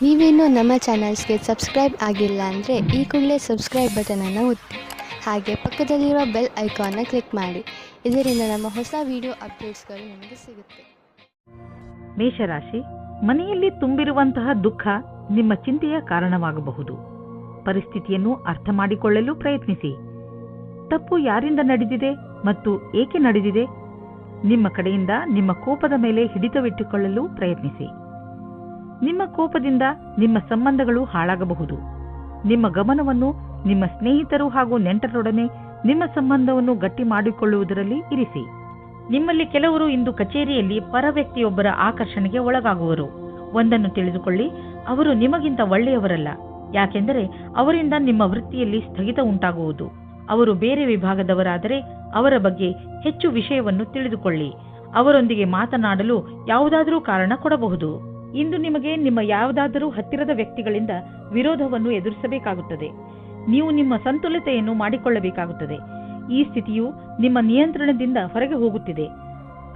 ನೀವೇನೂ ನಮ್ಮ ಚಾನಲ್ಸ್ಗೆ ಸಬ್ಸ್ಕ್ರೈಬ್ ಆಗಿಲ್ಲ ಅಂದರೆ ಈ ಕೂಡಲೇ ಸಬ್ಸ್ಕ್ರೈಬ್ ಬಟನನ್ನು ಒತ್ತಿ ಹಾಗೆ ಪಕ್ಕದಲ್ಲಿರೋ ಬೆಲ್ ಐಕಾನ್ನ ಕ್ಲಿಕ್ ಮಾಡಿ. ಇದರಿಂದ ನಮ್ಮ ಹೊಸ ವಿಡಿಯೋ ಅಪ್ಡೇಟ್ಸ್ಗಳು ನಿಮಗೆ ಸಿಗುತ್ತೆ. ಮೇಷರಾಶಿ, ಮನೆಯಲ್ಲಿ ತುಂಬಿರುವಂತಹ ದುಃಖ ನಿಮ್ಮ ಚಿಂತೆಯ ಕಾರಣವಾಗಬಹುದು. ಪರಿಸ್ಥಿತಿಯನ್ನು ಅರ್ಥ ಮಾಡಿಕೊಳ್ಳಲು ಪ್ರಯತ್ನಿಸಿ. ತಪ್ಪು ಯಾರಿಂದ ನಡೆದಿದೆ ಮತ್ತು ಏಕೆ ನಡೆದಿದೆ? ನಿಮ್ಮ ಕಡೆಯಿಂದ ನಿಮ್ಮ ಕೋಪದ ಮೇಲೆ ಹಿಡಿತವಿಟ್ಟುಕೊಳ್ಳಲು ಪ್ರಯತ್ನಿಸಿ. ನಿಮ್ಮ ಕೋಪದಿಂದ ನಿಮ್ಮ ಸಂಬಂಧಗಳು ಹಾಳಾಗಬಹುದು. ನಿಮ್ಮ ಗಮನವನ್ನು ನಿಮ್ಮ ಸ್ನೇಹಿತರು ಹಾಗೂ ನೆಂಟರೊಡನೆ ನಿಮ್ಮ ಸಂಬಂಧವನ್ನು ಗಟ್ಟಿ ಮಾಡಿಕೊಳ್ಳುವುದರಲ್ಲಿ ಇರಿಸಿ. ನಿಮ್ಮಲ್ಲಿ ಕೆಲವರು ಇಂದು ಕಚೇರಿಯಲ್ಲಿ ಪರ ವ್ಯಕ್ತಿಯೊಬ್ಬರ ಆಕರ್ಷಣೆಗೆ ಒಳಗಾಗುವರು. ಒಂದನ್ನು ತಿಳಿದುಕೊಳ್ಳಿ, ಅವರು ನಿಮಗಿಂತ ಒಳ್ಳೆಯವರಲ್ಲ. ಯಾಕೆಂದರೆ ಅವರಿಂದ ನಿಮ್ಮ ವೃತ್ತಿಯಲ್ಲಿ ಸ್ಥಗಿತ ಉಂಟಾಗುವುದು. ಅವರು ಬೇರೆ ವಿಭಾಗದವರಾದರೆ ಅವರ ಬಗ್ಗೆ ಹೆಚ್ಚು ವಿಷಯವನ್ನು ತಿಳಿದುಕೊಳ್ಳಿ. ಅವರೊಂದಿಗೆ ಮಾತನಾಡಲು ಯಾವುದಾದರೂ ಕಾರಣ ಕೊಡಬಹುದು. ಇಂದು ನಿಮಗೆ ನಿಮ್ಮ ಯಾವುದಾದರೂ ಹತ್ತಿರದ ವ್ಯಕ್ತಿಗಳಿಂದ ವಿರೋಧವನ್ನು ಎದುರಿಸಬೇಕಾಗುತ್ತದೆ. ನೀವು ನಿಮ್ಮ ಸಂತುಲಿತೆಯನ್ನು ಮಾಡಿಕೊಳ್ಳಬೇಕಾಗುತ್ತದೆ. ಈ ಸ್ಥಿತಿಯು ನಿಮ್ಮ ನಿಯಂತ್ರಣದಿಂದ ಹೊರಗೆ ಹೋಗುತ್ತಿದೆ.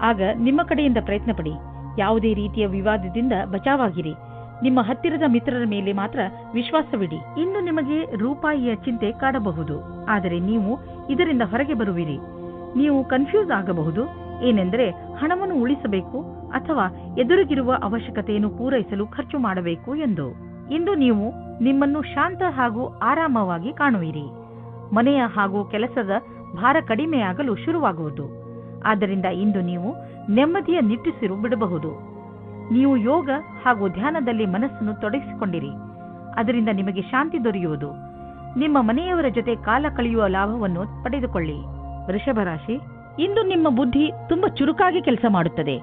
ಆಗ ನಿಮ್ಮ ಕಡೆಯಿಂದ ಪ್ರಯತ್ನ ಪಡಿ. ಯಾವುದೇ ರೀತಿಯ ವಿವಾದದಿಂದ ಬಚಾವಾಗಿರಿ. ನಿಮ್ಮ ಹತ್ತಿರದ ಮಿತ್ರರ ಮೇಲೆ ಮಾತ್ರ ವಿಶ್ವಾಸವಿಡಿ. ಇಂದು ನಿಮಗೆ ರೂಪಾಯಿಯ ಚಿಂತೆ ಕಾಡಬಹುದು, ಆದರೆ ನೀವು ಇದರಿಂದ ಹೊರಗೆ ಬರುವಿರಿ. ನೀವು ಕನ್ಫ್ಯೂಸ್ ಆಗಬಹುದು. ಏನೆಂದರೆ ಹಣವನ್ನು ಉಳಿಸಬೇಕು ಅಥವಾ ಎದುರಿಗಿರುವ ಅವಶ್ಯಕತೆಯನ್ನು ಪೂರೈಸಲು ಖರ್ಚು ಮಾಡಬೇಕು ಎಂದು. ಇಂದು ನೀವು ನಿಮ್ಮನ್ನು ಶಾಂತ ಹಾಗೂ ಆರಾಮವಾಗಿ ಕಾಣುವಿರಿ. ಮನೆಯ ಹಾಗೂ ಕೆಲಸದ ಭಾರ ಕಡಿಮೆಯಾಗಲು ಶುರುವಾಗುವುದು. ಆದ್ದರಿಂದ ಇಂದು ನೀವು ನೆಮ್ಮದಿಯ ನಿಟ್ಟುಸಿರು ಬಿಡಬಹುದು. ನೀವು ಯೋಗ ಹಾಗೂ ಧ್ಯಾನದಲ್ಲಿ ಮನಸ್ಸನ್ನು ತೊಡಗಿಸಿಕೊಂಡಿರಿ. ಅದರಿಂದ ನಿಮಗೆ ಶಾಂತಿ ದೊರೆಯುವುದು. ನಿಮ್ಮ ಮನೆಯವರ ಜೊತೆ ಕಾಲ ಕಳೆಯುವ ಲಾಭವನ್ನು ಪಡೆದುಕೊಳ್ಳಿ. ವೃಷಭ ರಾಶಿ, ಇಂದು ನಿಮ್ಮ ಬುದ್ಧಿ ತುಂಬಾ ಚುರುಕಾಗಿ ಕೆಲಸ ಮಾಡುತ್ತದೆ.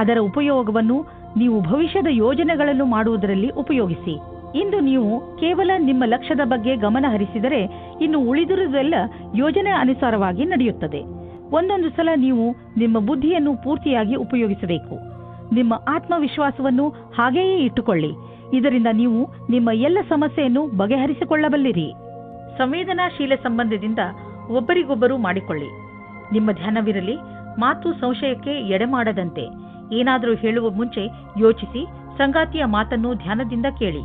ಅದರ ಉಪಯೋಗವನ್ನು ನೀವು ಭವಿಷ್ಯದ ಯೋಜನೆಗಳನ್ನು ಮಾಡುವುದರಲ್ಲಿ ಉಪಯೋಗಿಸಿ. ಇಂದು ನೀವು ಕೇವಲ ನಿಮ್ಮ ಲಕ್ಷ್ಯದ ಬಗ್ಗೆ ಗಮನ ಹರಿಸಿದರೆ ಇನ್ನು ಉಳಿದಿರುವುದೆಲ್ಲ ಯೋಜನೆ ಅನುಸಾರವಾಗಿ ನಡೆಯುತ್ತದೆ. ಒಂದೊಂದು ಸಲ ನೀವು ನಿಮ್ಮ ಬುದ್ಧಿಯನ್ನು ಪೂರ್ತಿಯಾಗಿ ಉಪಯೋಗಿಸಬೇಕು. ನಿಮ್ಮ ಆತ್ಮವಿಶ್ವಾಸವನ್ನು ಹಾಗೆಯೇ ಇಟ್ಟುಕೊಳ್ಳಿ. ಇದರಿಂದ ನೀವು ನಿಮ್ಮ ಎಲ್ಲ ಸಮಸ್ಯೆಯನ್ನು ಬಗೆಹರಿಸಿಕೊಳ್ಳಬಲ್ಲಿರಿ. ಸಂವೇದನಾಶೀಲ ಸಂಬಂಧದಿಂದ ಒಬ್ಬರಿಗೊಬ್ಬರು ಮಾಡಿಕೊಳ್ಳಿ. ನಿಮ್ಮ ಧ್ಯಾನವಿರಲಿ. ಮಾತು ಸಂಶಯಕ್ಕೆ ಎಡೆಮಾಡದಂತೆ. ಏನಾದರೂ ಹೇಳುವ ಮುಂಚೆ ಯೋಚಿಸಿ. ಸಂಗಾತಿಯ ಮಾತನ್ನು ಧ್ಯಾನದಿಂದ ಕೇಳಿ.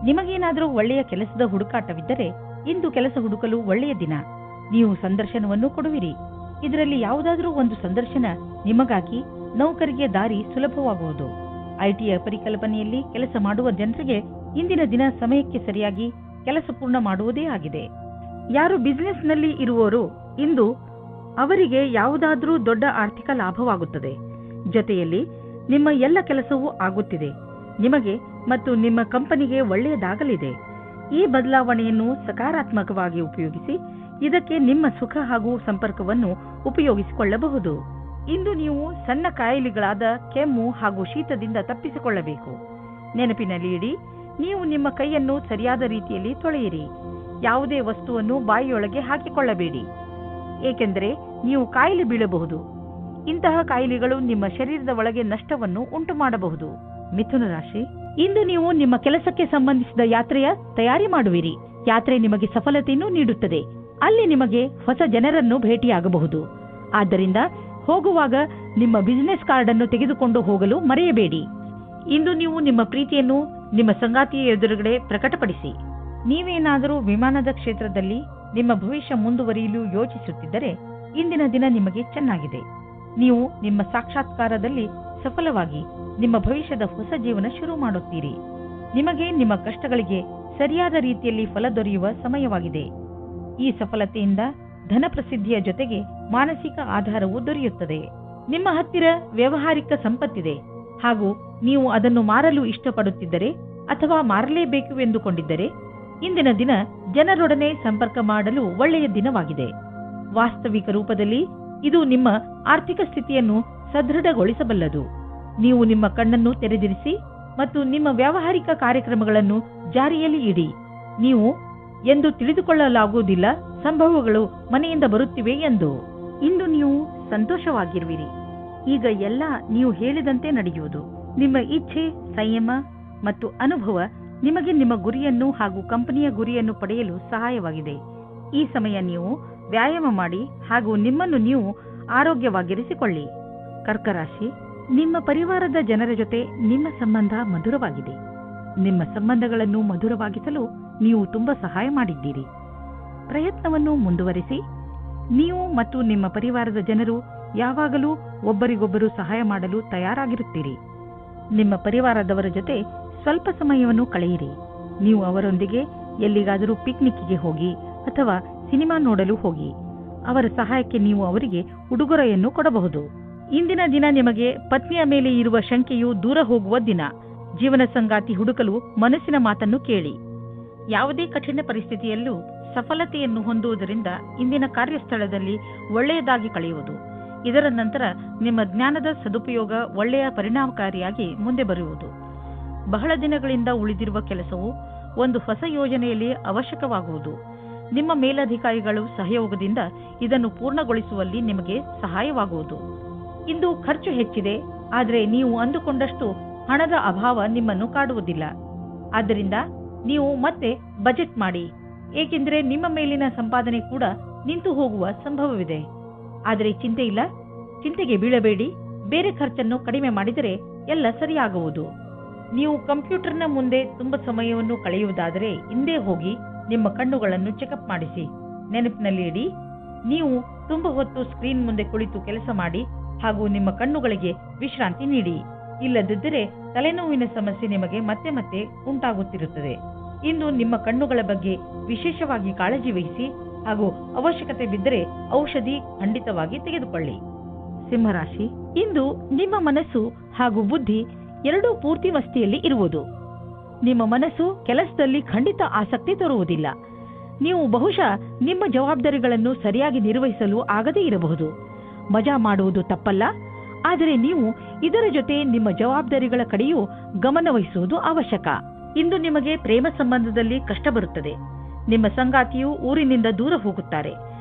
ನಿಮಗೇನಾದರೂ ಒಳ್ಳೆಯ ಕೆಲಸದ ಹುಡುಕಾಟವಿದ್ದರೆ ಇಂದು ಕೆಲಸ ಹುಡುಕಲು ಒಳ್ಳೆಯ ದಿನ. ನೀವು ಸಂದರ್ಶನವನ್ನು ಕೊಡುವಿರಿ. ಇದರಲ್ಲಿ ಯಾವುದಾದರೂ ಒಂದು ಸಂದರ್ಶನ ನಿಮಗಾಗಿ ನೌಕರಿಗೆ ದಾರಿ ಸುಲಭವಾಗುವುದು. ಐಟಿಯ ಪರಿಕಲ್ಪನೆಯಲ್ಲಿ ಕೆಲಸ ಮಾಡುವ ಜನರಿಗೆ ಇಂದಿನ ದಿನ ಸಮಯಕ್ಕೆ ಸರಿಯಾಗಿ ಕೆಲಸ ಪೂರ್ಣ ಮಾಡುವುದೇ ಆಗಿದೆ. ಯಾರು ಬಿಸಿನೆಸ್ನಲ್ಲಿ ಇರುವವರು ಇಂದು ಅವರಿಗೆ ಯಾವುದಾದರೂ ದೊಡ್ಡ ಆರ್ಥಿಕ ಲಾಭವಾಗುತ್ತದೆ. ಜೊತೆಯಲ್ಲಿ ನಿಮ್ಮ ಎಲ್ಲ ಕೆಲಸವೂ ಆಗುತ್ತಿದೆ. ನಿಮಗೆ ಮತ್ತು ನಿಮ್ಮ ಕಂಪನಿಗೆ ಒಳ್ಳೆಯದಾಗಲಿದೆ. ಈ ಬದಲಾವಣೆಯನ್ನು ಸಕಾರಾತ್ಮಕವಾಗಿ ಉಪಯೋಗಿಸಿ. ಇದಕ್ಕೆ ನಿಮ್ಮ ಸುಖ ಹಾಗೂ ಸಂಪರ್ಕವನ್ನು ಉಪಯೋಗಿಸಿಕೊಳ್ಳಬಹುದು. ಇಂದು ನೀವು ಸಣ್ಣ ಕಾಯಿಲೆಗಳಾದ ಕೆಮ್ಮು ಹಾಗೂ ಶೀತದಿಂದ ತಪ್ಪಿಸಿಕೊಳ್ಳಬೇಕು. ನೆನಪಿನಲ್ಲಿ ಇಡಿ, ನೀವು ನಿಮ್ಮ ಕೈಯನ್ನು ಸರಿಯಾದ ರೀತಿಯಲ್ಲಿ ತೊಳೆಯಿರಿ. ಯಾವುದೇ ವಸ್ತುವನ್ನು ಬಾಯಿಯೊಳಗೆ ಹಾಕಿಕೊಳ್ಳಬೇಡಿ, ಏಕೆಂದರೆ ನೀವು ಕಾಯಿಲೆ ಬೀಳಬಹುದು. ಇಂತಹ ಕಾಯಿಲೆಗಳು ನಿಮ್ಮ ಶರೀರದ ಒಳಗೆ ನಷ್ಟವನ್ನು ಉಂಟು ಮಾಡಬಹುದು. ಮಿಥುನ ರಾಶಿ, ಇಂದು ನೀವು ನಿಮ್ಮ ಕೆಲಸಕ್ಕೆ ಸಂಬಂಧಿಸಿದ ಯಾತ್ರೆಯ ತಯಾರಿ ಮಾಡುವಿರಿ. ಯಾತ್ರೆ ನಿಮಗೆ ಸಫಲತೆಯನ್ನು ನೀಡುತ್ತದೆ. ಅಲ್ಲಿ ನಿಮಗೆ ಹೊಸ ಜನರನ್ನು ಭೇಟಿಯಾಗಬಹುದು. ಆದ್ದರಿಂದ ಹೋಗುವಾಗ ನಿಮ್ಮ ಬಿಸಿನೆಸ್ ಕಾರ್ಡ್ ಅನ್ನು ತೆಗೆದುಕೊಂಡು ಹೋಗಲು ಮರೆಯಬೇಡಿ. ಇಂದು ನೀವು ನಿಮ್ಮ ಪ್ರೀತಿಯನ್ನು ನಿಮ್ಮ ಸಂಗಾತಿಯ ಎದುರುಗಡೆ ಪ್ರಕಟಪಡಿಸಿ. ನೀವೇನಾದರೂ ವಿಮಾನದ ಕ್ಷೇತ್ರದಲ್ಲಿ ನಿಮ್ಮ ಭವಿಷ್ಯ ಮುಂದುವರಿಯಲು ಯೋಚಿಸುತ್ತಿದ್ದರೆ ಇಂದಿನ ದಿನ ನಿಮಗೆ ಚೆನ್ನಾಗಿದೆ. ನೀವು ನಿಮ್ಮ ಸಾಕ್ಷಾತ್ಕಾರದಲ್ಲಿ ಸಫಲವಾಗಿ ನಿಮ್ಮ ಭವಿಷ್ಯದ ಹೊಸ ಜೀವನ ಶುರು ಮಾಡುತ್ತೀರಿ. ನಿಮಗೆ ನಿಮ್ಮ ಕಷ್ಟಗಳಿಗೆ ಸರಿಯಾದ ರೀತಿಯಲ್ಲಿ ಫಲ ದೊರೆಯುವ ಸಮಯವಾಗಿದೆ. ಈ ಸಫಲತೆಯಿಂದ ಧನ ಪ್ರಸಿದ್ಧಿಯ ಜೊತೆಗೆ ಮಾನಸಿಕ ಆಧಾರವೂ ದೊರೆಯುತ್ತದೆ. ನಿಮ್ಮ ಹತ್ತಿರ ವ್ಯಾವಹಾರಿಕ ಸಂಪತ್ತಿದೆ ಹಾಗೂ ನೀವು ಅದನ್ನು ಮಾರಲು ಇಷ್ಟಪಡುತ್ತಿದ್ದರೆ ಅಥವಾ ಮಾರಲೇಬೇಕು ಎಂದುಕೊಂಡಿದ್ದರೆ ಇಂದಿನ ದಿನ ಜನರೊಡನೆ ಸಂಪರ್ಕ ಮಾಡಲು ಒಳ್ಳೆಯ ದಿನವಾಗಿದೆ. ವಾಸ್ತವಿಕ ರೂಪದಲ್ಲಿ ಇದು ನಿಮ್ಮ ಆರ್ಥಿಕ ಸ್ಥಿತಿಯನ್ನು ಸದೃಢಗೊಳಿಸಬಲ್ಲದು. ನೀವು ನಿಮ್ಮ ಕಣ್ಣನ್ನು ತೆರೆದಿರಿಸಿ ಮತ್ತು ನಿಮ್ಮ ವ್ಯಾವಹಾರಿಕ ಕಾರ್ಯಕ್ರಮಗಳನ್ನು ಜಾರಿಯಲ್ಲಿ ಇಡಿ. ನೀವು ಎಂದು ತಿಳಿದುಕೊಳ್ಳಲಾಗುವುದಿಲ್ಲ ಸಂಭವಗಳು ಮನೆಯಿಂದ ಬರುತ್ತಿವೆ ಎಂದು. ಇಂದು ನೀವು ಸಂತೋಷವಾಗಿರುವಿರಿ. ಈಗ ಎಲ್ಲ ನೀವು ಹೇಳಿದಂತೆ ನಡೆಯುವುದು. ನಿಮ್ಮ ಇಚ್ಛೆ, ಸಂಯಮ ಮತ್ತು ಅನುಭವ ನಿಮಗೆ ನಿಮ್ಮ ಗುರಿಯನ್ನು ಹಾಗೂ ಕಂಪನಿಯ ಗುರಿಯನ್ನು ಪಡೆಯಲು ಸಹಾಯವಾಗಿದೆ. ಈ ಸಮಯ ನೀವು ವ್ಯಾಯಾಮ ಮಾಡಿ ಹಾಗೂ ನಿಮ್ಮನ್ನು ನೀವು ಆರೋಗ್ಯವಾಗಿರಿಸಿಕೊಳ್ಳಿ. ಕರ್ಕ ರಾಶಿ, ನಿಮ್ಮ ಪರಿವಾರದ ಜನರ ಜೊತೆ ನಿಮ್ಮ ಸಂಬಂಧ ಮಧುರವಾಗಿದೆ. ನಿಮ್ಮ ಸಂಬಂಧಗಳನ್ನು ಮಧುರವಾಗಿಸಲು ನೀವು ತುಂಬಾ ಸಹಾಯ ಮಾಡಿದ್ದೀರಿ. ಪ್ರಯತ್ನವನ್ನು ಮುಂದುವರಿಸಿ. ನೀವು ಮತ್ತು ನಿಮ್ಮ ಪರಿವಾರದ ಜನರು ಯಾವಾಗಲೂ ಒಬ್ಬರಿಗೊಬ್ಬರು ಸಹಾಯ ಮಾಡಲು ತಯಾರಾಗಿರುತ್ತೀರಿ. ನಿಮ್ಮ ಪರಿವಾರದವರ ಜೊತೆ ಸ್ವಲ್ಪ ಸಮಯವನ್ನು ಕಳೆಯಿರಿ. ನೀವು ಅವರೊಂದಿಗೆ ಎಲ್ಲಿಗಾದರೂ ಪಿಕ್ನಿಕ್ಗೆ ಹೋಗಿ ಅಥವಾ ಸಿನಿಮಾ ನೋಡಲು ಹೋಗಿ. ಅವರ ಸಹಾಯಕ್ಕೆ ನೀವು ಅವರಿಗೆ ಉಡುಗೊರೆಯನ್ನು ಕೊಡಬಹುದು. ಇಂದಿನ ದಿನ ನಿಮಗೆ ಪತ್ನಿಯ ಮೇಲೆ ಇರುವ ಶಂಕೆಯು ದೂರ ಹೋಗುವ ದಿನ. ಜೀವನ ಸಂಗಾತಿ ಹುಡುಕಲು ಮನಸ್ಸಿನ ಮಾತನ್ನು ಕೇಳಿ. ಯಾವುದೇ ಕಠಿಣ ಪರಿಸ್ಥಿತಿಯಲ್ಲೂ ಸಫಲತೆಯನ್ನು ಹೊಂದುವುದರಿಂದ ಇಂದಿನ ಕಾರ್ಯಸ್ಥಳದಲ್ಲಿ ಒಳ್ಳೆಯದಾಗಿ ಕಳೆಯುವುದು. ಇದರ ನಂತರ ನಿಮ್ಮ ಜ್ಞಾನದ ಸದುಪಯೋಗ ಒಳ್ಳೆಯ ಪರಿಣಾಮಕಾರಿಯಾಗಿ ಮುಂದೆ ಬರುವುದು. ಬಹಳ ದಿನಗಳಿಂದ ಉಳಿದಿರುವ ಕೆಲಸವು ಒಂದು ಹೊಸ ಯೋಜನೆಯಲ್ಲಿ ಅವಶ್ಯಕವಾಗುವುದು. ನಿಮ್ಮ ಮೇಲಧಿಕಾರಿಗಳು ಸಹಯೋಗದಿಂದ ಇದನ್ನು ಪೂರ್ಣಗೊಳಿಸುವಲ್ಲಿ ನಿಮಗೆ ಸಹಾಯವಾಗುವುದು. ಇಂದು ಖರ್ಚು ಹೆಚ್ಚಿದೆ, ಆದರೆ ನೀವು ಅಂದುಕೊಂಡಷ್ಟು ಹಣದ ಅಭಾವ ನಿಮ್ಮನ್ನು ಕಾಡುವುದಿಲ್ಲ. ಆದ್ದರಿಂದ ನೀವು ಮತ್ತೆ ಬಜೆಟ್ ಮಾಡಿ, ಏಕೆಂದರೆ ನಿಮ್ಮ ಮೇಲಿನ ಸಂಪಾದನೆ ಕೂಡ ನಿಂತು ಹೋಗುವ ಸಂಭವವಿದೆ. ಆದರೆ ಚಿಂತೆ ಇಲ್ಲ, ಚಿಂತೆಗೆ ಬೀಳಬೇಡಿ. ಬೇರೆ ಖರ್ಚನ್ನು ಕಡಿಮೆ ಮಾಡಿದರೆ ಎಲ್ಲ ಸರಿಯಾಗುವುದು. ನೀವು ಕಂಪ್ಯೂಟರ್ನ ಮುಂದೆ ತುಂಬ ಸಮಯವನ್ನು ಕಳೆಯುವುದಾದರೆ ಹಿಂದೆ ಹೋಗಿ ನಿಮ್ಮ ಕಣ್ಣುಗಳನ್ನು ಚೆಕಪ್ ಮಾಡಿಸಿ. ನೆನಪಿನಲ್ಲಿ ಇಡಿ, ನೀವು ತುಂಬ ಹೊತ್ತು ಸ್ಕ್ರೀನ್ ಮುಂದೆ ಕುಳಿತು ಕೆಲಸ ಮಾಡಿ ಹಾಗೂ ನಿಮ್ಮ ಕಣ್ಣುಗಳಿಗೆ ವಿಶ್ರಾಂತಿ ನೀಡಿ. ಇಲ್ಲದಿದ್ದರೆ ತಲೆನೋವಿನ ಸಮಸ್ಯೆ ನಿಮಗೆ ಮತ್ತೆ ಮತ್ತೆ ಉಂಟಾಗುತ್ತಿರುತ್ತದೆ. ಇಂದು ನಿಮ್ಮ ಕಣ್ಣುಗಳ ಬಗ್ಗೆ ವಿಶೇಷವಾಗಿ ಕಾಳಜಿ ವಹಿಸಿ ಹಾಗೂ ಅವಶ್ಯಕತೆ ಬಿದ್ದರೆ ಔಷಧಿ ಖಂಡಿತವಾಗಿ ತೆಗೆದುಕೊಳ್ಳಿ. ಸಿಂಹರಾಶಿ, ಇಂದು ನಿಮ್ಮ ಮನಸ್ಸು ಹಾಗೂ ಬುದ್ಧಿ ಎರಡೂ ಪೂರ್ತಿ ಮಸ್ತಿಯಲ್ಲಿ ಇರುವುದು. ನಿಮ್ಮ ಮನಸ್ಸು ಕೆಲಸದಲ್ಲಿ ಖಂಡಿತ ಆಸಕ್ತಿ ತೋರುವುದಿಲ್ಲ. ನೀವು ಬಹುಶಃ ನಿಮ್ಮ ಜವಾಬ್ದಾರಿಗಳನ್ನು ಸರಿಯಾಗಿ ನಿರ್ವಹಿಸಲು ಆಗದೇ ಇರಬಹುದು. ಮಜಾ ಮಾಡುವುದು ತಪ್ಪಲ್ಲ, ಆದರೆ ನೀವು ಇದರ ಜೊತೆ ನಿಮ್ಮ ಜವಾಬ್ದಾರಿಗಳ ಕಡೆಯೂ ಗಮನ ವಹಿಸುವುದು ಅವಶ್ಯಕ. ಇಂದು ನಿಮಗೆ ಪ್ರೇಮ ಸಂಬಂಧದಲ್ಲಿ ಕಷ್ಟ ಬರುತ್ತದೆ. ನಿಮ್ಮ ಸಂಗಾತಿಯು ಊರಿನಿಂದ ದೂರ ಹೋಗುತ್ತಾರೆ.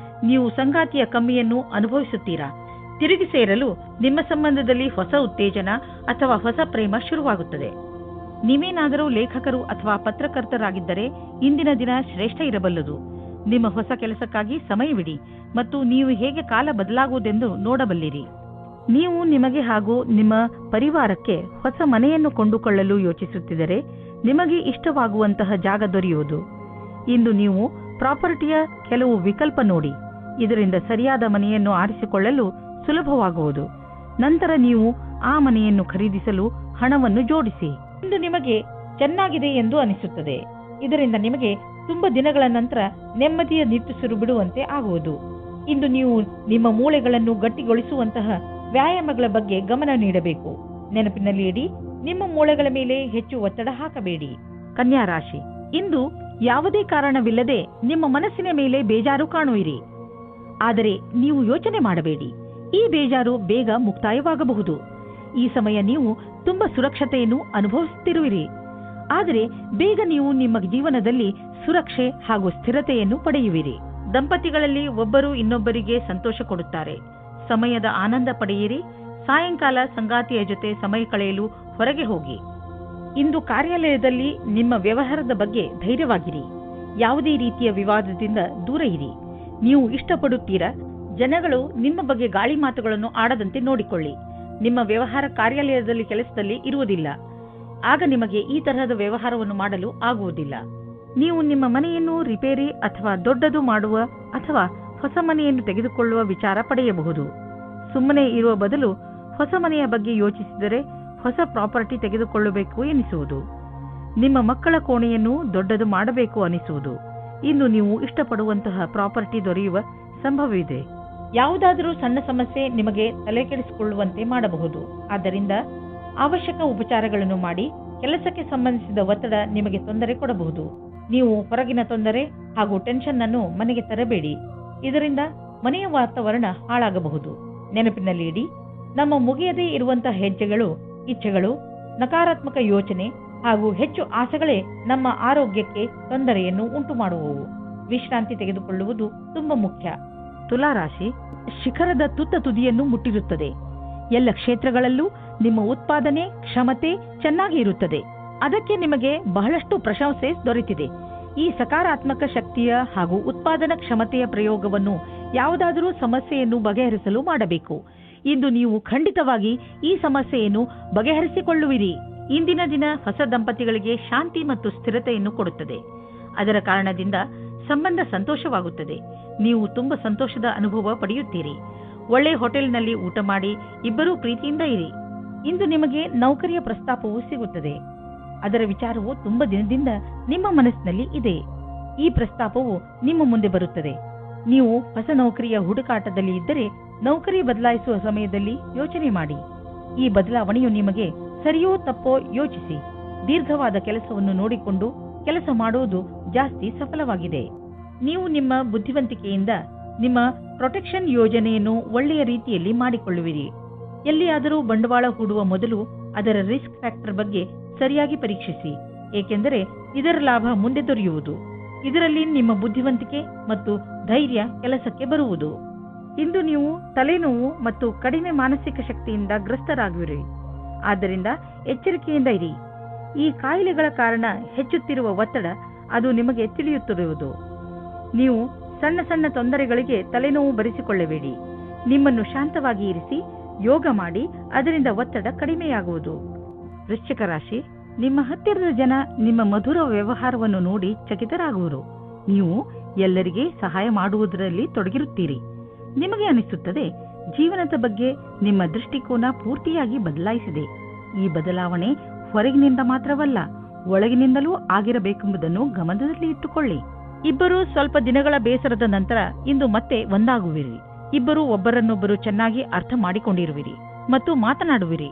ನೀವು ಸಂಗಾತಿಯ ಕಮ್ಮಿಯನ್ನು ಅನುಭವಿಸುತ್ತೀರಾ. ತಿರುಗಿ ಸೇರಲು ನಿಮ್ಮ ಸಂಬಂಧದಲ್ಲಿ ಹೊಸ ಉತ್ತೇಜನ ಅಥವಾ ಹೊಸ ಪ್ರೇಮ ಶುರುವಾಗುತ್ತದೆ. ನೀವೇನಾದರೂ ಲೇಖಕರು ಅಥವಾ ಪತ್ರಕರ್ತರಾಗಿದ್ದರೆ ಇಂದಿನ ದಿನ ಶ್ರೇಷ್ಠ ಇರಬಲ್ಲದು. ನಿಮ್ಮ ಹೊಸ ಕೆಲಸಕ್ಕಾಗಿ ಸಮಯವಿಡಿ ಮತ್ತು ನೀವು ಹೇಗೆ ಕಾಲ ಬದಲಾಗುವುದೆಂದು ನೋಡಬಲ್ಲಿರಿ. ನೀವು ನಿಮಗೆ ಹಾಗೂ ನಿಮ್ಮ ಪರಿವಾರಕ್ಕೆ ಹೊಸ ಮನೆಯನ್ನು ಕೊಂಡುಕೊಳ್ಳಲು ಯೋಚಿಸುತ್ತಿದ್ದರೆ ನಿಮಗೆ ಇಷ್ಟವಾಗುವಂತಹ ಜಾಗ ದೊರೆಯುವುದು. ಇಂದು ನೀವು ಪ್ರಾಪರ್ಟಿಯ ಕೆಲವು ವಿಕಲ್ಪ ನೋಡಿ. ಇದರಿಂದ ಸರಿಯಾದ ಮನೆಯನ್ನು ಆರಿಸಿಕೊಳ್ಳಲು ಸುಲಭವಾಗುವುದು. ನಂತರ ನೀವು ಆ ಮನೆಯನ್ನು ಖರೀದಿಸಲು ಹಣವನ್ನು ಜೋಡಿಸಿ. ಇಂದು ನಿಮಗೆ ಚೆನ್ನಾಗಿದೆ ಎಂದು ಅನಿಸುತ್ತದೆ. ಇದರಿಂದ ನಿಮಗೆ ತುಂಬ ದಿನಗಳ ನಂತರ ನೆಮ್ಮದಿಯ ನಿಟ್ಟುಸಿರು ಬಿಡುವಂತೆ ಆಗುವುದು. ಇಂದು ನೀವು ನಿಮ್ಮ ಮೂಳೆಗಳನ್ನು ಗಟ್ಟಿಗೊಳಿಸುವಂತಹ ವ್ಯಾಯಾಮಗಳ ಬಗ್ಗೆ ಗಮನ ನೀಡಬೇಕು. ನೆನಪಿನಲ್ಲಿ ಇಡಿ, ನಿಮ್ಮ ಮೂಳೆಗಳ ಮೇಲೆ ಹೆಚ್ಚು ಒತ್ತಡ ಹಾಕಬೇಡಿ. ಕನ್ಯಾ ರಾಶಿ, ಇಂದು ಯಾವುದೇ ಕಾರಣವಿಲ್ಲದೆ ನಿಮ್ಮ ಮನಸ್ಸಿನ ಮೇಲೆ ಬೇಜಾರು ಕಾಣುವಿರಿ. ಆದರೆ ನೀವು ಯೋಚನೆ ಮಾಡಬೇಡಿ, ಈ ಬೇಜಾರು ಬೇಗ ಮುಕ್ತಾಯವಾಗಬಹುದು. ಈ ಸಮಯ ನೀವು ತುಂಬಾ ಸುರಕ್ಷತೆಯನ್ನು ಅನುಭವಿಸುತ್ತಿರುವಿರಿ. ಆದರೆ ಬೇಗ ನೀವು ನಿಮ್ಮ ಜೀವನದಲ್ಲಿ ಸುರಕ್ಷೆ ಹಾಗೂ ಸ್ಥಿರತೆಯನ್ನು ಪಡೆಯುವಿರಿ. ದಂಪತಿಗಳಲ್ಲಿ ಒಬ್ಬರು ಇನ್ನೊಬ್ಬರಿಗೆ ಸಂತೋಷ ಕೊಡುತ್ತಾರೆ. ಸಮಯದ ಆನಂದ ಪಡೆಯಿರಿ. ಸಾಯಂಕಾಲ ಸಂಗಾತಿಯ ಜೊತೆ ಸಮಯ ಕಳೆಯಲು ಹೊರಗೆ ಹೋಗಿ. ಇಂದು ಕಾರ್ಯಾಲಯದಲ್ಲಿ ನಿಮ್ಮ ವ್ಯವಹಾರದ ಬಗ್ಗೆ ಧೈರ್ಯವಾಗಿರಿ. ಯಾವುದೇ ರೀತಿಯ ವಿವಾದದಿಂದ ದೂರ ಇರಿ. ನೀವು ಇಷ್ಟಪಡುತ್ತೀರಾ? ಜನಗಳು ನಿಮ್ಮ ಬಗ್ಗೆ ಗಾಳಿ ಮಾತುಗಳನ್ನು ಆಡದಂತೆ ನೋಡಿಕೊಳ್ಳಿ. ನಿಮ್ಮ ವ್ಯವಹಾರ ಕಾರ್ಯಾಲಯದಲ್ಲಿ ಕೆಲಸದಲ್ಲಿ ಇರುವುದಿಲ್ಲ. ಆಗ ನಿಮಗೆ ಈ ತರಹದ ವ್ಯವಹಾರವನ್ನು ಮಾಡಲು ಆಗುವುದಿಲ್ಲ. ನೀವು ನಿಮ್ಮ ಮನೆಯನ್ನು ರಿಪೇರಿ ಅಥವಾ ದೊಡ್ಡದು ಮಾಡುವ ಅಥವಾ ಹೊಸ ಮನೆಯನ್ನು ತೆಗೆದುಕೊಳ್ಳುವ ವಿಚಾರ ಪಡೆಯಬಹುದು. ಸುಮ್ಮನೆ ಇರುವ ಬದಲು ಹೊಸ ಮನೆಯ ಬಗ್ಗೆ ಯೋಚಿಸಿದರೆ ಹೊಸ ಪ್ರಾಪರ್ಟಿ ತೆಗೆದುಕೊಳ್ಳಬೇಕು ಎನಿಸುವುದು. ನಿಮ್ಮ ಮಕ್ಕಳ ಕೋಣೆಯನ್ನು ದೊಡ್ಡದು ಮಾಡಬೇಕು ಅನಿಸುವುದು. ಇಂದು ನೀವು ಇಷ್ಟಪಡುವಂತಹ ಪ್ರಾಪರ್ಟಿ ದೊರೆಯುವ ಸಂಭವವಿದೆ. ಯಾವುದಾದರೂ ಸಣ್ಣ ಸಮಸ್ಯೆ ನಿಮಗೆ ತಲೆಕೆಡಿಸಿಕೊಳ್ಳುವಂತೆ ಮಾಡಬಹುದು. ಆದ್ದರಿಂದ ಅವಶ್ಯಕ ಉಪಚಾರಗಳನ್ನು ಮಾಡಿ. ಕೆಲಸಕ್ಕೆ ಸಂಬಂಧಿಸಿದ ಒತ್ತಡ ನಿಮಗೆ ತೊಂದರೆ ಕೊಡಬಹುದು. ನೀವು ಹೊರಗಿನ ತೊಂದರೆ ಹಾಗೂ ಟೆನ್ಷನ್ ಅನ್ನು ಮನೆಗೆ ತರಬೇಡಿ. ಇದರಿಂದ ಮನೆಯ ವಾತಾವರಣ ಹಾಳಾಗಬಹುದು. ನೆನಪಿನಲ್ಲಿ ಇಡಿ, ನಮ್ಮ ಮುಗಿಯದೇ ಇರುವಂತಹ ಹೆಜ್ಜೆಗಳು, ಇಚ್ಛೆಗಳು, ನಕಾರಾತ್ಮಕ ಯೋಚನೆ ಹಾಗೂ ಹೆಚ್ಚು ಆಸೆಗಳೇ ನಮ್ಮ ಆರೋಗ್ಯಕ್ಕೆ ತೊಂದರೆಯನ್ನು ಉಂಟು ಮಾಡುವವು. ವಿಶ್ರಾಂತಿ ತೆಗೆದುಕೊಳ್ಳುವುದು ತುಂಬಾ ಮುಖ್ಯ. ತುಲಾರಾಶಿ, ಶಿಖರದ ತುತ್ತ ತುದಿಯನ್ನು ಮುಟ್ಟಿರುತ್ತದೆ. ಎಲ್ಲ ಕ್ಷೇತ್ರಗಳಲ್ಲೂ ನಿಮ್ಮ ಉತ್ಪಾದನೆ ಕ್ಷಮತೆ ಚೆನ್ನಾಗಿ ಇರುತ್ತದೆ. ಅದಕ್ಕೆ ನಿಮಗೆ ಬಹಳಷ್ಟು ಪ್ರಶಂಸೆ ದೊರೆತಿದೆ. ಈ ಸಕಾರಾತ್ಮಕ ಶಕ್ತಿಯ ಹಾಗೂ ಉತ್ಪಾದನಾ ಕ್ಷಮತೆಯ ಪ್ರಯೋಗವನ್ನು ಯಾವುದಾದರೂ ಸಮಸ್ಯೆಯನ್ನು ಬಗೆಹರಿಸಲು ಮಾಡಬೇಕು. ಇಂದು ನೀವು ಖಂಡಿತವಾಗಿ ಈ ಸಮಸ್ಯೆಯನ್ನು ಬಗೆಹರಿಸಿಕೊಳ್ಳುವಿರಿ. ಇಂದಿನ ದಿನ ಹೊಸ ದಂಪತಿಗಳಿಗೆ ಶಾಂತಿ ಮತ್ತು ಸ್ಥಿರತೆಯನ್ನು ಕೊಡುತ್ತದೆ. ಅದರ ಕಾರಣದಿಂದ ಸಂಬಂಧ ಸಂತೋಷವಾಗುತ್ತದೆ. ನೀವು ತುಂಬಾ ಸಂತೋಷದ ಅನುಭವ ಪಡೆಯುತ್ತೀರಿ. ಒಳ್ಳೆ ಹೋಟೆಲ್ನಲ್ಲಿ ಊಟ ಮಾಡಿ ಇಬ್ಬರೂ ಪ್ರೀತಿಯಿಂದ ಇರಿ. ಇಂದು ನಿಮಗೆ ನೌಕರಿಯ ಪ್ರಸ್ತಾಪವೂ ಸಿಗುತ್ತದೆ. ಅದರ ವಿಚಾರವು ತುಂಬಾ ದಿನದಿಂದ ನಿಮ್ಮ ಮನಸ್ಸಿನಲ್ಲಿ ಇದೆ. ಈ ಪ್ರಸ್ತಾಪವು ನಿಮ್ಮ ಮುಂದೆ ಬರುತ್ತದೆ. ನೀವು ಹೊಸ ನೌಕರಿಯ ಹುಡುಕಾಟದಲ್ಲಿ ಇದ್ದರೆ ನೌಕರಿ ಬದಲಾಯಿಸುವ ಸಮಯದಲ್ಲಿ ಯೋಚನೆ ಮಾಡಿ. ಈ ಬದಲಾವಣೆಯು ನಿಮಗೆ ಸರಿಯೋ ತಪ್ಪೋ ಯೋಚಿಸಿ. ದೀರ್ಘವಾದ ಕೆಲಸವನ್ನು ನೋಡಿಕೊಂಡು ಕೆಲಸ ಮಾಡುವುದು ಜಾಸ್ತಿ ಸಫಲವಾಗಿದೆ. ನೀವು ನಿಮ್ಮ ಬುದ್ಧಿವಂತಿಕೆಯಿಂದ ನಿಮ್ಮ ಪ್ರೊಟೆಕ್ಷನ್ ಯೋಜನೆಯನ್ನು ಒಳ್ಳೆಯ ರೀತಿಯಲ್ಲಿ ಮಾಡಿಕೊಳ್ಳುವಿರಿ. ಎಲ್ಲಿಯಾದರೂ ಬಂಡವಾಳ ಹೂಡುವ ಮೊದಲು ಅದರ ರಿಸ್ಕ್ ಫ್ಯಾಕ್ಟರ್ ಬಗ್ಗೆ ಸರಿಯಾಗಿ ಪರೀಕ್ಷಿಸಿ, ಏಕೆಂದರೆ ಇದರ ಲಾಭ ಮುಂದೆ ದೊರೆಯುವುದು. ಇದರಲ್ಲಿ ನಿಮ್ಮ ಬುದ್ಧಿವಂತಿಕೆ ಮತ್ತು ಧೈರ್ಯ ಕೆಲಸಕ್ಕೆ ಬರುವುದು. ಇಂದು ನೀವು ತಲೆನೋವು ಮತ್ತು ಕಡಿಮೆ ಮಾನಸಿಕ ಶಕ್ತಿಯಿಂದ ಗ್ರಸ್ತರಾಗುವಿರಿ. ಆದ್ದರಿಂದ ಎಚ್ಚರಿಕೆಯಿಂದ ಇರಿ. ಈ ಕಾಯಿಲೆಗಳ ಕಾರಣ ಹೆಚ್ಚುತ್ತಿರುವ ಒತ್ತಡ ಅದು ನಿಮಗೆ ತಿಳಿಯುತ್ತಿರುವುದು. ನೀವು ಸಣ್ಣ ಸಣ್ಣ ತೊಂದರೆಗಳಿಗೆ ತಲೆನೋವು ಬರೆಸಿಕೊಳ್ಳಬೇಡಿ. ನಿಮ್ಮನ್ನು ಶಾಂತವಾಗಿ ಇರಿಸಿ ಯೋಗ ಮಾಡಿ, ಅದರಿಂದ ಒತ್ತಡ ಕಡಿಮೆಯಾಗುವುದು. ವೃಶ್ಚಿಕ ರಾಶಿ, ನಿಮ್ಮ ಹತ್ತಿರದ ಜನ ನಿಮ್ಮ ಮಧುರ ವ್ಯವಹಾರವನ್ನು ನೋಡಿ ಚಕಿತರಾಗುವರು. ನೀವು ಎಲ್ಲರಿಗೆ ಸಹಾಯ ಮಾಡುವುದರಲ್ಲಿ ತೊಡಗಿರುತ್ತೀರಿ. ನಿಮಗೆ ಅನಿಸುತ್ತದೆ ಜೀವನದ ಬಗ್ಗೆ ನಿಮ್ಮ ದೃಷ್ಟಿಕೋನ ಪೂರ್ತಿಯಾಗಿ ಬದಲಾಯಿಸಿದೆ. ಈ ಬದಲಾವಣೆ ಹೊರಗಿನಿಂದ ಮಾತ್ರವಲ್ಲ, ಒಳಗಿನಿಂದಲೂ ಆಗಿರಬೇಕೆಂಬುದನ್ನು ಗಮನದಲ್ಲಿ ಇಟ್ಟುಕೊಳ್ಳಿ. ಇಬ್ಬರು ಸ್ವಲ್ಪ ದಿನಗಳ ಬೇಸರದ ನಂತರ ಇಂದು ಮತ್ತೆ ಒಂದಾಗುವಿರಿ. ಇಬ್ಬರು ಒಬ್ಬರನ್ನೊಬ್ಬರು ಚೆನ್ನಾಗಿ ಅರ್ಥ ಮಾಡಿಕೊಂಡಿರುವಿರಿ ಮತ್ತು ಮಾತನಾಡುವಿರಿ.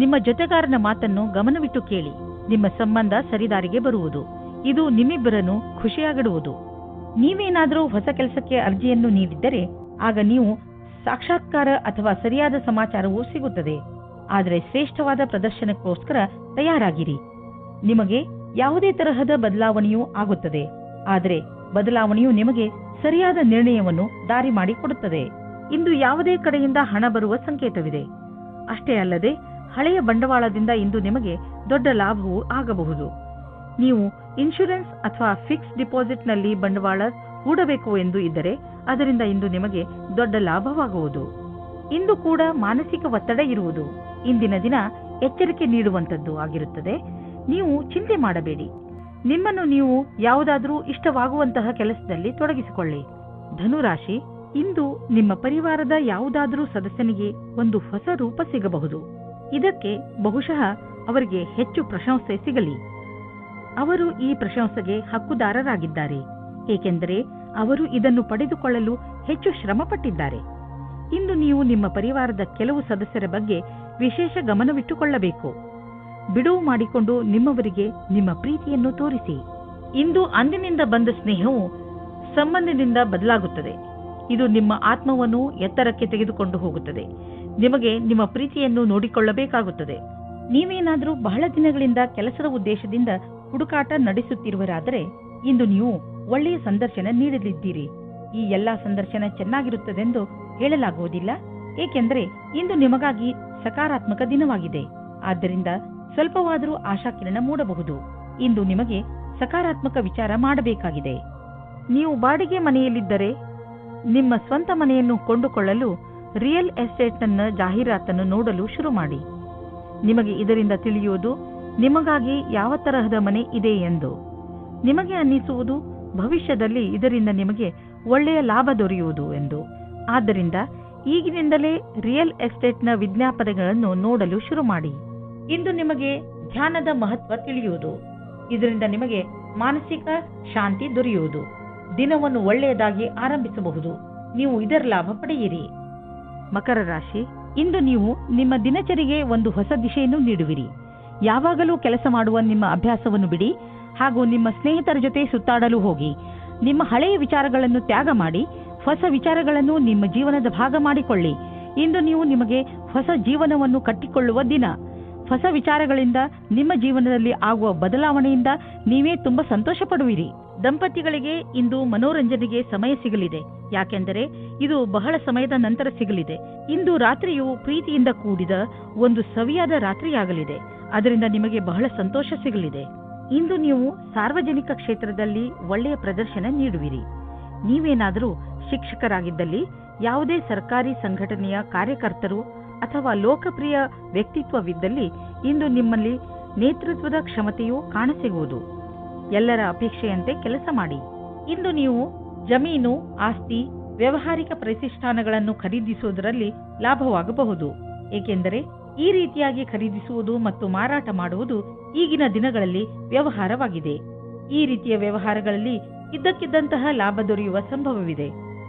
ನಿಮ್ಮ ಜೊತೆಗಾರನ ಮಾತನ್ನು ಗಮನವಿಟ್ಟು ಕೇಳಿ. ನಿಮ್ಮ ಸಂಬಂಧ ಸರಿದಾರಿಗೆ ಬರುವುದು. ಇದು ನಿಮ್ಮಿಬ್ಬರನ್ನು ಖುಷಿಯಾಗಿಡುವುದು. ನೀವೇನಾದರೂ ಹೊಸ ಕೆಲಸಕ್ಕೆ ಅರ್ಜಿಯನ್ನು ನೀಡಿದ್ದರೆ ಆಗ ನೀವು ಸಾಕ್ಷಾತ್ಕಾರ ಅಥವಾ ಸರಿಯಾದ ಸಮಾಚಾರವೂ ಸಿಗುತ್ತದೆ. ಆದರೆ ಶ್ರೇಷ್ಠವಾದ ಪ್ರದರ್ಶನಕ್ಕೋಸ್ಕರ ತಯಾರಾಗಿರಿ. ನಿಮಗೆ ಯಾವುದೇ ತರಹದ ಬದಲಾವಣೆಯೂ ಆಗುತ್ತದೆ, ಆದರೆ ಬದಲಾವಣೆಯು ನಿಮಗೆ ಸರಿಯಾದ ನಿರ್ಣಯವನ್ನು ದಾರಿ ಮಾಡಿಕೊಡುತ್ತದೆ. ಇಂದು ಯಾವುದೇ ಕಡೆಯಿಂದ ಹಣ ಬರುವ ಸಂಕೇತವಿದೆ. ಅಷ್ಟೇ ಅಲ್ಲದೆ ಹಳೆಯ ಬಂಡವಾಳದಿಂದ ಇಂದು ನಿಮಗೆ ದೊಡ್ಡ ಲಾಭವೂ ಆಗಬಹುದು. ನೀವು ಇನ್ಶೂರೆನ್ಸ್ ಅಥವಾ ಫಿಕ್ಸ್ ಡಿಪಾಸಿಟ್ನಲ್ಲಿ ಬಂಡವಾಳ ಹೂಡಬೇಕು ಎಂದು ಇದ್ದರೆ ಅದರಿಂದ ಇಂದು ನಿಮಗೆ ದೊಡ್ಡ ಲಾಭವಾಗುವುದು. ಇಂದು ಕೂಡ ಮಾನಸಿಕ ಒತ್ತಡ ಇರುವುದು. ಇಂದಿನ ದಿನ ಎಚ್ಚರಿಕೆ ನೀಡುವಂತದ್ದು ಆಗಿರುತ್ತದೆ. ನೀವು ಚಿಂತೆ ಮಾಡಬೇಡಿ. ನಿಮ್ಮನ್ನು ನೀವು ಯಾವುದಾದರೂ ಇಷ್ಟವಾಗುವಂತಹ ಕೆಲಸದಲ್ಲಿ ತೊಡಗಿಸಿಕೊಳ್ಳಿ. ಧನುರಾಶಿ, ಇಂದು ನಿಮ್ಮ ಪರಿವಾರದ ಯಾವುದಾದರೂ ಸದಸ್ಯನಿಗೆ ಒಂದು ಹೊಸ ರೂಪ ಸಿಗಬಹುದು. ಇದಕ್ಕೆ ಬಹುಶಃ ಅವರಿಗೆ ಹೆಚ್ಚು ಪ್ರಶಂಸೆ ಸಿಗಲಿ. ಅವರು ಈ ಪ್ರಶಂಸೆಗೆ ಹಕ್ಕುದಾರರಾಗಿದ್ದಾರೆ, ಏಕೆಂದರೆ ಅವರು ಇದನ್ನು ಪಡೆದುಕೊಳ್ಳಲು ಹೆಚ್ಚು ಶ್ರಮಪಟ್ಟಿದ್ದಾರೆ. ಇಂದು ನೀವು ನಿಮ್ಮ ಪರಿವಾರದ ಕೆಲವು ಸದಸ್ಯರ ಬಗ್ಗೆ ವಿಶೇಷ ಗಮನವಿಟ್ಟುಕೊಳ್ಳಬೇಕು. ಬಿಡುವು ಮಾಡಿಕೊಂಡು ನಿಮ್ಮವರಿಗೆ ನಿಮ್ಮ ಪ್ರೀತಿಯನ್ನು ತೋರಿಸಿ. ಇಂದು ಅಂದಿನಿಂದ ಬಂದ ಸ್ನೇಹವು ಸಂಬಂಧದಿಂದ ಬದಲಾಗುತ್ತದೆ. ಇದು ನಿಮ್ಮ ಆತ್ಮವನ್ನು ಎತ್ತರಕ್ಕೆ ತೆಗೆದುಕೊಂಡು ಹೋಗುತ್ತದೆ. ನಿಮಗೆ ನಿಮ್ಮ ಪ್ರೀತಿಯನ್ನು ನೋಡಿಕೊಳ್ಳಬೇಕಾಗುತ್ತದೆ. ನೀವೇನಾದರೂ ಬಹಳ ದಿನಗಳಿಂದ ಕೆಲಸದ ಉದ್ದೇಶದಿಂದ ಹುಡುಕಾಟ ನಡೆಸುತ್ತಿರುವರಾದರೆ ಇಂದು ನೀವು ಒಳ್ಳೆಯ ಸಂದರ್ಶನ ನೀಡಲಿದ್ದೀರಿ. ಈ ಎಲ್ಲಾ ಸಂದರ್ಶನ ಚೆನ್ನಾಗಿರುತ್ತದೆಂದು ಹೇಳಲಾಗುವುದಿಲ್ಲ, ಏಕೆಂದರೆ ಇಂದು ನಿಮಗಾಗಿ ಸಕಾರಾತ್ಮಕ ದಿನವಾಗಿದೆ. ಆದ್ದರಿಂದ ಸ್ವಲ್ಪವಾದರೂ ಆಶಾಕಿರಣ ಮೂಡಬಹುದು. ಇಂದು ನಿಮಗೆ ಸಕಾರಾತ್ಮಕ ವಿಚಾರ ಮಾಡಬೇಕಾಗಿದೆ. ನೀವು ಬಾಡಿಗೆ ಮನೆಯಲ್ಲಿದ್ದರೆ ನಿಮ್ಮ ಸ್ವಂತ ಮನೆಯನ್ನು ಕೊಂಡುಕೊಳ್ಳಲು ರಿಯಲ್ ಎಸ್ಟೇಟ್ನ ಜಾಹೀರಾತನ್ನು ನೋಡಲು ಶುರು ಮಾಡಿ. ನಿಮಗೆ ಇದರಿಂದ ತಿಳಿಯುವುದು ನಿಮಗಾಗಿ ಯಾವ ತರಹದ ಮನೆ ಇದೆ ಎಂದು. ನಿಮಗೆ ಅನ್ನಿಸುವುದು ಭವಿಷ್ಯದಲ್ಲಿ ಇದರಿಂದ ನಿಮಗೆ ಒಳ್ಳೆಯ ಲಾಭ ದೊರೆಯುವುದು ಎಂದು. ಆದ್ದರಿಂದ ಈಗಿನಿಂದಲೇ ರಿಯಲ್ ಎಸ್ಟೇಟ್ನ ವಿಜ್ಞಾಪನೆಗಳನ್ನು ನೋಡಲು ಶುರು ಮಾಡಿ. ಇಂದು ನಿಮಗೆ ಧ್ಯಾನದ ಮಹತ್ವ ತಿಳಿಯುವುದು. ಇದರಿಂದ ನಿಮಗೆ ಮಾನಸಿಕ ಶಾಂತಿ ದೊರೆಯುವುದು. ದಿನವನ್ನು ಒಳ್ಳೆಯದಾಗಿ ಆರಂಭಿಸಬಹುದು. ನೀವು ಇದರ ಲಾಭ ಪಡೆಯಿರಿ. ಮಕರ ರಾಶಿ, ಇಂದು ನೀವು ನಿಮ್ಮ ದಿನಚರಿಗೆ ಒಂದು ಹೊಸ ದಿಶೆಯನ್ನು ನೀಡುವಿರಿ. ಯಾವಾಗಲೂ ಕೆಲಸ ಮಾಡುವ ನಿಮ್ಮ ಅಭ್ಯಾಸವನ್ನು ಬಿಡಿ ಹಾಗೂ ನಿಮ್ಮ ಸ್ನೇಹಿತರ ಜೊತೆ ಸುತ್ತಾಡಲು ಹೋಗಿ. ನಿಮ್ಮ ಹಳೆಯ ವಿಚಾರಗಳನ್ನು ತ್ಯಾಗ ಮಾಡಿ ಹೊಸ ವಿಚಾರಗಳನ್ನು ನಿಮ್ಮ ಜೀವನದ ಭಾಗ ಮಾಡಿಕೊಳ್ಳಿ. ಇಂದು ನೀವು ನಿಮಗೆ ಹೊಸ ಜೀವನವನ್ನು ಕಟ್ಟಿಕೊಳ್ಳುವ ದಿನ. ಹೊಸ ವಿಚಾರಗಳಿಂದ ನಿಮ್ಮ ಜೀವನದಲ್ಲಿ ಆಗುವ ಬದಲಾವಣೆಯಿಂದ ನೀವೇ ತುಂಬಾ ಸಂತೋಷ ಪಡುವಿರಿ. ದಂಪತಿಗಳಿಗೆ ಇಂದು ಮನೋರಂಜನೆಗೆ ಸಮಯ ಸಿಗಲಿದೆ, ಯಾಕೆಂದರೆ ಇದು ಬಹಳ ಸಮಯದ ನಂತರ ಸಿಗಲಿದೆ. ಇಂದು ರಾತ್ರಿಯು ಪ್ರೀತಿಯಿಂದ ಕೂಡಿದ ಒಂದು ಸವಿಯಾದ ರಾತ್ರಿಯಾಗಲಿದೆ. ಅದರಿಂದ ನಿಮಗೆ ಬಹಳ ಸಂತೋಷ ಸಿಗಲಿದೆ. ಇಂದು ನೀವು ಸಾರ್ವಜನಿಕ ಕ್ಷೇತ್ರದಲ್ಲಿ ಒಳ್ಳೆಯ ಪ್ರದರ್ಶನ ನೀಡುವಿರಿ. ನೀವೇನಾದರೂ ಶಿಕ್ಷಕರಾಗಿದ್ದಲ್ಲಿ, ಯಾವುದೇ ಸರ್ಕಾರಿ ಸಂಘಟನೆಯ ಕಾರ್ಯಕರ್ತರು ಅಥವಾ ಲೋಕಪ್ರಿಯ ವ್ಯಕ್ತಿತ್ವವಿದ್ದಲ್ಲಿ ಇಂದು ನಿಮ್ಮಲ್ಲಿ ನೇತೃತ್ವದ ಕ್ಷಮತೆಯೂ ಕಾಣಸಿಗುವುದು. ಎಲ್ಲರ ಅಪೇಕ್ಷೆಯಂತೆ ಕೆಲಸ ಮಾಡಿ. ಇಂದು ನೀವು ಜಮೀನು, ಆಸ್ತಿ, ವ್ಯಾವಹಾರಿಕ ಪ್ರತಿಷ್ಠಾನಗಳನ್ನು ಖರೀದಿಸುವುದರಲ್ಲಿ ಲಾಭವಾಗಬಹುದು. ಏಕೆಂದರೆ ಈ ರೀತಿಯಾಗಿ ಖರೀದಿಸುವುದು ಮತ್ತು ಮಾರಾಟ ಮಾಡುವುದು ಈಗಿನ ದಿನಗಳಲ್ಲಿ ವ್ಯವಹಾರವಾಗಿದೆ. ಈ ರೀತಿಯ ವ್ಯವಹಾರಗಳಲ್ಲಿ ಇದ್ದಕ್ಕಿದ್ದಂತಹ ಲಾಭ ದೊರೆಯುವ ಸಂಭವವಿದೆ.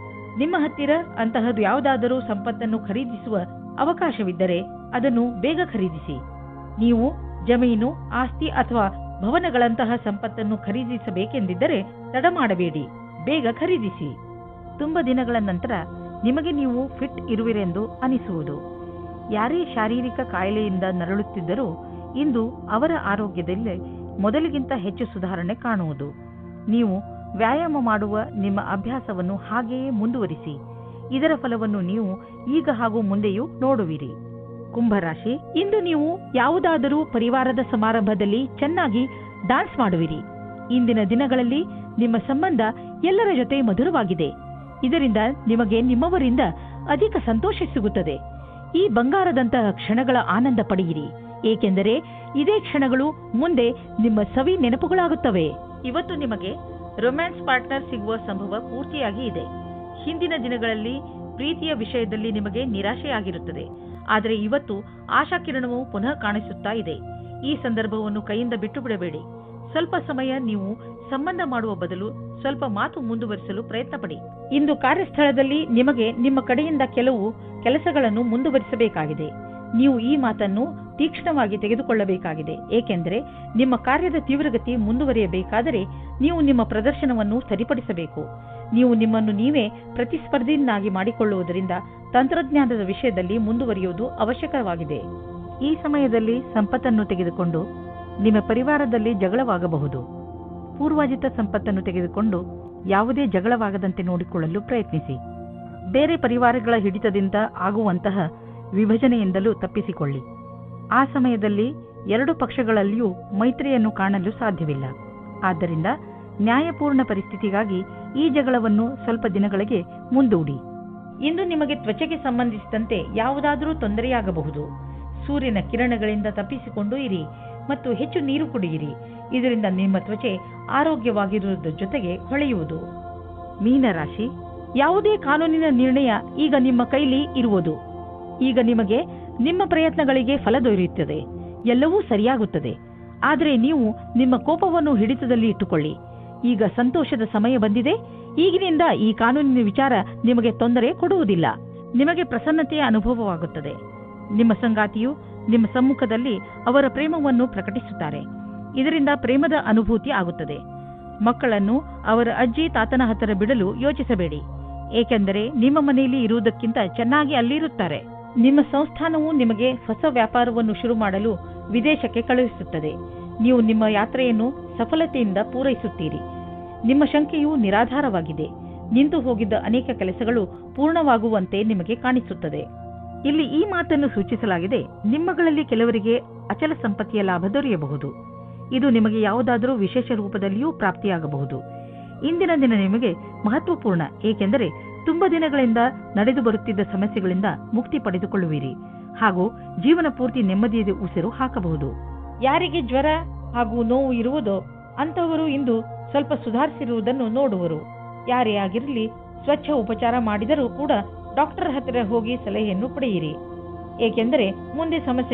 ನಿಮ್ಮ ಹತ್ತಿರ ಅಂತಹದ್ದು ಯಾವುದಾದರೂ ಸಂಪತ್ತನ್ನು ಖರೀದಿಸುವ ಅವಕಾಶವಿದ್ದರೆ ಅದನ್ನು ಬೇಗ ಖರೀದಿಸಿ. ನೀವು ಜಮೀನು, ಆಸ್ತಿ ಅಥವಾ ಭವನಗಳಂತಹ ಸಂಪತ್ತನ್ನು ಖರೀದಿಸಬೇಕೆಂದಿದ್ದರೆ ತಡ ಮಾಡಬೇಡಿ, ಬೇಗ ಖರೀದಿಸಿ. ತುಂಬ ದಿನಗಳ ನಂತರ ನಿಮಗೆ ನೀವು ಫಿಟ್ ಇರುವಿರೆಂದು ಅನಿಸುವುದು. ಯಾರೇ ಶಾರೀರಿಕ ಕಾಯಿಲೆಯಿಂದ ನರಳುತ್ತಿದ್ದರೂ ಇಂದು ಅವರ ಆರೋಗ್ಯದಲ್ಲಿ ಮೊದಲಿಗಿಂತ ಹೆಚ್ಚು ಸುಧಾರಣೆ ಕಾಣುವುದು. ನೀವು ವ್ಯಾಯಾಮ ಮಾಡುವ ನಿಮ್ಮ ಅಭ್ಯಾಸವನ್ನು ಹಾಗೆಯೇ ಮುಂದುವರಿಸಿ. ಇದರ ಫಲವನ್ನು ನೀವು ಈಗ ಹಾಗೂ ಮುಂದೆಯೂ ನೋಡುವಿರಿ. ಕುಂಭರಾಶಿ, ಇಂದು ನೀವು ಯಾವುದಾದರೂ ಪರಿವಾರದ ಸಮಾರಂಭದಲ್ಲಿ ಚೆನ್ನಾಗಿ ಡಾನ್ಸ್ ಮಾಡುವಿರಿ. ಇಂದಿನ ದಿನಗಳಲ್ಲಿ ನಿಮ್ಮ ಸಂಬಂಧ ಎಲ್ಲರ ಜೊತೆ ಮಧುರವಾಗಿದೆ. ಇದರಿಂದ ನಿಮಗೆ ನಿಮ್ಮವರಿಂದ ಅಧಿಕ ಸಂತೋಷ ಸಿಗುತ್ತದೆ. ಈ ಬಂಗಾರದಂತಹ ಕ್ಷಣಗಳ ಆನಂದ ಪಡೆಯಿರಿ, ಏಕೆಂದರೆ ಇದೇ ಕ್ಷಣಗಳು ಮುಂದೆ ನಿಮ್ಮ ಸವಿ ನೆನಪುಗಳಾಗುತ್ತವೆ. ಇವತ್ತು ನಿಮಗೆ ರೊಮ್ಯಾನ್ಸ್ ಪಾರ್ಟ್ನರ್ ಸಿಗುವ ಸಂಭವ ಪೂರ್ತಿಯಾಗಿ ಇದೆ. ಹಿಂದಿನ ದಿನಗಳಲ್ಲಿ ಪ್ರೀತಿಯ ವಿಷಯದಲ್ಲಿ ನಿಮಗೆ ನಿರಾಶೆಯಾಗಿರುತ್ತದೆ, ಆದರೆ ಇವತ್ತು ಆಶಾಕಿರಣವು ಪುನಃ ಕಾಣಿಸುತ್ತಾ ಇದೆ. ಈ ಸಂದರ್ಭವನ್ನು ಕೈಯಿಂದ ಬಿಟ್ಟು ಬಿಡಬೇಡಿ. ಸ್ವಲ್ಪ ಸಮಯ ನೀವು ಸಂಬಂಧ ಮಾಡುವ ಬದಲು ಸ್ವಲ್ಪ ಮಾತು ಮುಂದುವರಿಸಲು ಪ್ರಯತ್ನ ಪಡಿ. ಇಂದು ಕಾರ್ಯಸ್ಥಳದಲ್ಲಿ ನಿಮಗೆ ನಿಮ್ಮ ಕಡೆಯಿಂದ ಕೆಲವು ಕೆಲಸಗಳನ್ನು ಮುಂದುವರಿಸಬೇಕಾಗಿದೆ. ನೀವು ಈ ಮಾತನ್ನು ತೀಕ್ಷ್ಣವಾಗಿ ತೆಗೆದುಕೊಳ್ಳಬೇಕಾಗಿದೆ, ಏಕೆಂದರೆ ನಿಮ್ಮ ಕಾರ್ಯದ ತೀವ್ರಗತಿ ಮುಂದುವರಿಯಬೇಕಾದರೆ ನೀವು ನಿಮ್ಮ ಪ್ರದರ್ಶನವನ್ನು ಸರಿಪಡಿಸಬೇಕು. ನೀವು ನಿಮ್ಮನ್ನು ನೀವೇ ಪ್ರತಿಸ್ಪರ್ಧಿಯನ್ನಾಗಿ ಮಾಡಿಕೊಳ್ಳುವುದರಿಂದ ತಂತ್ರಜ್ಞಾನದ ವಿಷಯದಲ್ಲಿ ಮುಂದುವರಿಯುವುದು ಅವಶ್ಯಕವಾಗಿದೆ. ಈ ಸಮಯದಲ್ಲಿ ಸಂಪತ್ತನ್ನು ತೆಗೆದುಕೊಂಡು ನಿಮ್ಮ ಪರಿವಾರದಲ್ಲಿ ಜಗಳವಾಗಬಹುದು. ಪೂರ್ವಾಜಿತ ಸಂಪತ್ತನ್ನು ತೆಗೆದುಕೊಂಡು ಯಾವುದೇ ಜಗಳವಾಗದಂತೆ ನೋಡಿಕೊಳ್ಳಲು ಪ್ರಯತ್ನಿಸಿ. ಬೇರೆ ಪರಿವಾರಗಳ ಹಿಡಿತದಿಂದ ಆಗುವಂತಹ ವಿಭಜನೆಯಿಂದಲೂ ತಪ್ಪಿಸಿಕೊಳ್ಳಿ. ಆ ಸಮಯದಲ್ಲಿ ಎರಡು ಪಕ್ಷಗಳಲ್ಲಿಯೂ ಮೈತ್ರಿಯನ್ನು ಕಾಣಲು ಸಾಧ್ಯವಿಲ್ಲ. ಆದ್ದರಿಂದ ನ್ಯಾಯಪೂರ್ಣ ಪರಿಸ್ಥಿತಿಗಾಗಿ ಈ ಜಗಳವನ್ನು ಸ್ವಲ್ಪ ದಿನಗಳಿಗೆ ಮುಂದೂಡಿ. ಇಂದು ನಿಮಗೆ ತ್ವಚೆಗೆ ಸಂಬಂಧಿಸಿದಂತೆ ಯಾವುದಾದರೂ ತೊಂದರೆಯಾಗಬಹುದು. ಸೂರ್ಯನ ಕಿರಣಗಳಿಂದ ತಪ್ಪಿಸಿಕೊಂಡು ಇರಿ ಮತ್ತು ಹೆಚ್ಚು ನೀರು ಕುಡಿಯಿರಿ. ಇದರಿಂದ ನಿಮ್ಮ ತ್ವಚೆ ಆರೋಗ್ಯವಾಗಿರುವುದರ ಜೊತೆಗೆ ಹೊಳೆಯುವುದು. ಮೀನರಾಶಿ, ಯಾವುದೇ ಕಾನೂನಿನ ನಿರ್ಣಯ ಈಗ ನಿಮ್ಮ ಕೈಲಿ ಇರುವುದು. ಈಗ ನಿಮಗೆ ನಿಮ್ಮ ಪ್ರಯತ್ನಗಳಿಗೆ ಫಲ ದೊರೆಯುತ್ತದೆ, ಎಲ್ಲವೂ ಸರಿಯಾಗುತ್ತದೆ. ಆದರೆ ನೀವು ನಿಮ್ಮ ಕೋಪವನ್ನು ಹಿಡಿತದಲ್ಲಿ ಇಟ್ಟುಕೊಳ್ಳಿ. ಈಗ ಸಂತೋಷದ ಸಮಯ ಬಂದಿದೆ. ಈಗಿನಿಂದ ಈ ಕಾನೂನಿನ ವಿಚಾರ ನಿಮಗೆ ತೊಂದರೆ ಕೊಡುವುದಿಲ್ಲ. ನಿಮಗೆ ಪ್ರಸನ್ನತೆಯ ಅನುಭವವಾಗುತ್ತದೆ. ನಿಮ್ಮ ಸಂಗಾತಿಯು ನಿಮ್ಮ ಸಮ್ಮುಖದಲ್ಲಿ ಅವರ ಪ್ರೇಮವನ್ನು ಪ್ರಕಟಿಸುತ್ತಾರೆ. ಇದರಿಂದ ಪ್ರೇಮದ ಅನುಭೂತಿ ಆಗುತ್ತದೆ. ಮಕ್ಕಳನ್ನು ಅವರ ಅಜ್ಜಿ ತಾತನ ಹತ್ತಿರ ಬಿಡಲು ಯೋಚಿಸಬೇಡಿ, ಏಕೆಂದರೆ ನಿಮ್ಮ ಮನೆಯಲ್ಲಿ ಇರುವುದಕ್ಕಿಂತ ಚೆನ್ನಾಗಿ ಅಲ್ಲಿರುತ್ತಾರೆ. ನಿಮ್ಮ ಸಂಸ್ಥಾನವು ನಿಮಗೆ ಹೊಸ ವ್ಯಾಪಾರವನ್ನು ಶುರು ಮಾಡಲು ವಿದೇಶಕ್ಕೆ ಕಳುಹಿಸುತ್ತದೆ. ನೀವು ನಿಮ್ಮ ಯಾತ್ರೆಯನ್ನು ಸಫಲತೆಯಿಂದ ಪೂರೈಸುತ್ತೀರಿ. ನಿಮ್ಮ ಶಂಕೆಯು ನಿರಾಧಾರವಾಗಿದೆ. ನಿಂತು ಹೋಗಿದ್ದ ಅನೇಕ ಕೆಲಸಗಳು ಪೂರ್ಣವಾಗುವಂತೆ ನಿಮಗೆ ಕಾಣಿಸುತ್ತದೆ. ಇಲ್ಲಿ ಈ ಮಾತನ್ನು ಸೂಚಿಸಲಾಗಿದೆ, ನಿಮ್ಮಗಳಲ್ಲಿ ಕೆಲವರಿಗೆ ಅಚಲ ಸಂಪತ್ತಿಯ ಲಾಭ ದೊರೆಯಬಹುದು. ಇದು ನಿಮಗೆ ಯಾವುದಾದರೂ ವಿಶೇಷ ರೂಪದಲ್ಲಿಯೂ ಪ್ರಾಪ್ತಿಯಾಗಬಹುದು. ಇಂದಿನ ದಿನ ನಿಮಗೆ ಮಹತ್ವಪೂರ್ಣ, ಏಕೆಂದರೆ ತುಂಬಾ ದಿನಗಳಿಂದ ನಡೆದು ಬರುತ್ತಿದ್ದ ಸಮಸ್ಯೆಗಳಿಂದ ಮುಕ್ತಿ ಪಡೆದುಕೊಳ್ಳುವಿರಿ ಹಾಗೂ ಜೀವನ ಪೂರ್ತಿ ನೆಮ್ಮದಿಯ ಉಸಿರು ಹಾಕಬಹುದು. ಯಾರಿಗೆ ಜ್ವರ ಹಾಗೂ ನೋವು ಇರುವುದೋ ಅಂತಹವರು ಇಂದು ಸ್ವಲ್ಪ ಸುಧಾರಿಸಿರುವುದನ್ನು ನೋಡುವರು. ಯಾರೇ ಆಗಿರಲಿ, ಸ್ವಚ್ಛ ಉಪಚಾರ ಮಾಡಿದರೂ ಕೂಡ ಡಾಕ್ಟರ್ ಹತ್ತಿರ ಹೋಗಿ ಸಲಹೆಯನ್ನು ಪಡೆಯಿರಿ, ಏಕೆಂದರೆ ಮುಂದೆ ಸಮಸ್ಯೆಗಳು